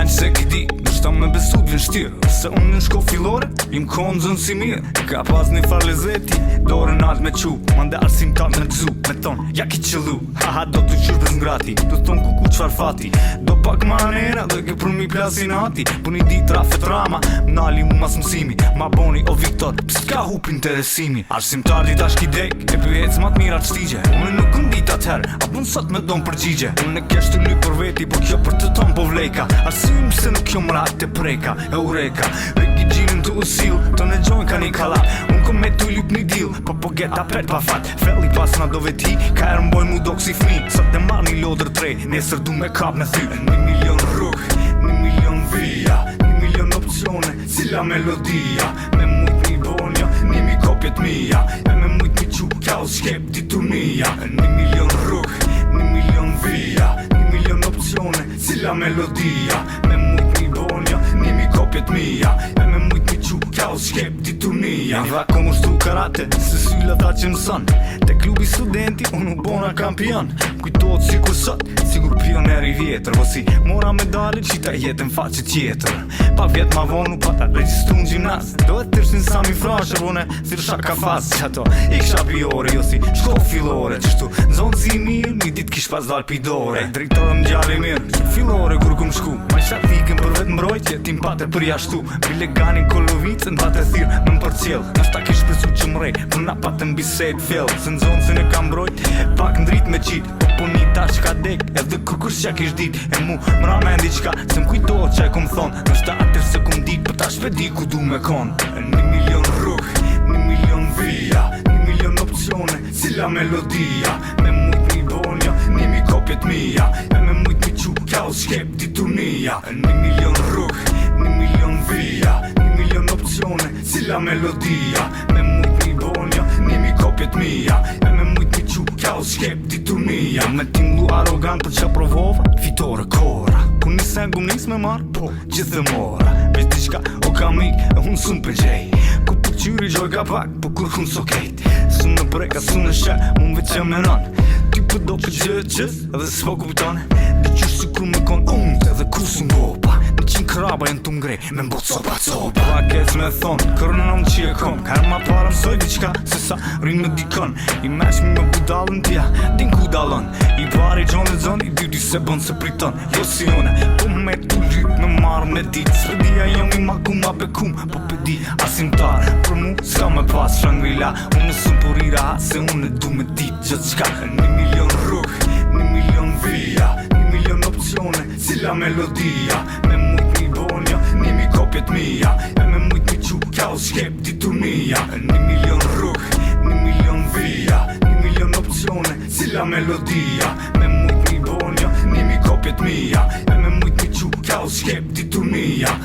menq se këdi Nështë me besu t'vin shtirë Se unë në shko fillore Im konzën si mirë Ka pas një far lezeti Dore nalt me qu Mande arsim tal me gzu Me ton, ja ki qëllu Haha do të qyrë bez ngrati Do të ton kuku qfar fati Do pak ma nera Do ke për mi plasin hati Për një dit rafet rama Mnali mu mas mësimi Ma boni o Viktor Pës ka hup interesimi Arsim tali tash ki dek E pyhec ma t'mirat shtigje Unë nuk ndit atëher A bun sot me don përgjigje Unë e kesh të lyp për veti Po kjo për të ton po vleka Arsim se nuk jo mrat të preka Eureka Reki gjinin të usil Të në gjojnë ka një kala Unë kom me t'u lyp një dil Po get apet pa fat Felli pas na do veti Ka erë mboj mu do kësi fmi Sot e marr një lodër tre Nesër du me kap me thy 1 milion rrug 1 milion vija 1 milion opcione Cila melodia Me mujt një bonja Nimi kopjet mija E me mujt një qu Kja u shkep diturnia 1 milion rrug 1 milion vija 1 milion opcione Cila melodia Me mujt një bonja Nimi kopjet mija E me mujt një qu Kja u shkep diturnia Vra kom ushtu karate Se sylla ta që mëson Te klubi studenti Unë u bona kampion Kujtojt si kur sot Sigur pioneri vjetër Po si mora medali Qita jetën faqe tjetër Pa vjet ma vonu Pa ta registru në gjimnaz Do e tërshin sa mi frashe Vone si rëshak ka faz Qato i ksha piore Jo si shko fillore Qështu në zonë si mirë Një dit kish pas dal pidore Drejtorëm gjalli mirë Që fillore kur kum shku Ma shatikën për vetë mbrojtje Tim pate për jashtu Bile ganin kolovicën Pate thirë më përcjell Nashta kish presu që mrej Për na pate në bisejt fjell Se në zonë se ne kam mbrojt Pak ndrit me qit Po një tash ka dek Edhe kur që kish dit E mu mra me ndi qka Se m'kujtohet që e kom thon Nështë atër se kom dit Për ta shpedi ku du me kon 1 milion rrug 1 milion vija 1 milion opcione Cila melodia Me mujt një bonja Nimi kopjet mija E me mujt një qu Kja u shkep diturnia 1 milion rrug 1 milion vija 1 milion opcione Cila melodia Me mujt një bonja Nimi kopjet mija E me mujt një qu Kja u shkep diturnia Me t'inglu arrogant për që provova Fitore kora Kur një sen gum nis me marr Po gjithë dhe mora Veç diqka o kam ik E hun sun për gjej Ku për qyri gjoj ka pak Po kur hun so kejt Sun në breka sun në shë Mun veç e menon Ty për do për gjë qës Edhe s'po kuptone Dhe qysh si kur me kon unë Edhe kur sun gopa Në qim kraba jenë t'u mgrej Me mbot sopa copa Pa kec me thon Kërë në që e kom Ka ma para mësoj diqka Se sa rinë me dikon I meshmi me budalën tja Din ku dalon I pari gjon dhe zon I dyti se bon se priton Jo si une Po me t'u lyp me marrë me dit Svedia jam I maku ma bekum Po pedi asimtar Për mu s'ka me pas Shangri-La Unë sëm porira Se unë du me dit Gjët qka 1 milion rrug 1 milion vija 1 milion opcione Cila melodia Me mujt një bonja Nimi kopjet mija E me mujt një qu Kja u shkep diturnia 1 milion rrug 1 milion vija 1 milion opcione Cila melodia Me mujt një bonja Nimi kopjet mija E me mujt një qu Kja u shkep diturnia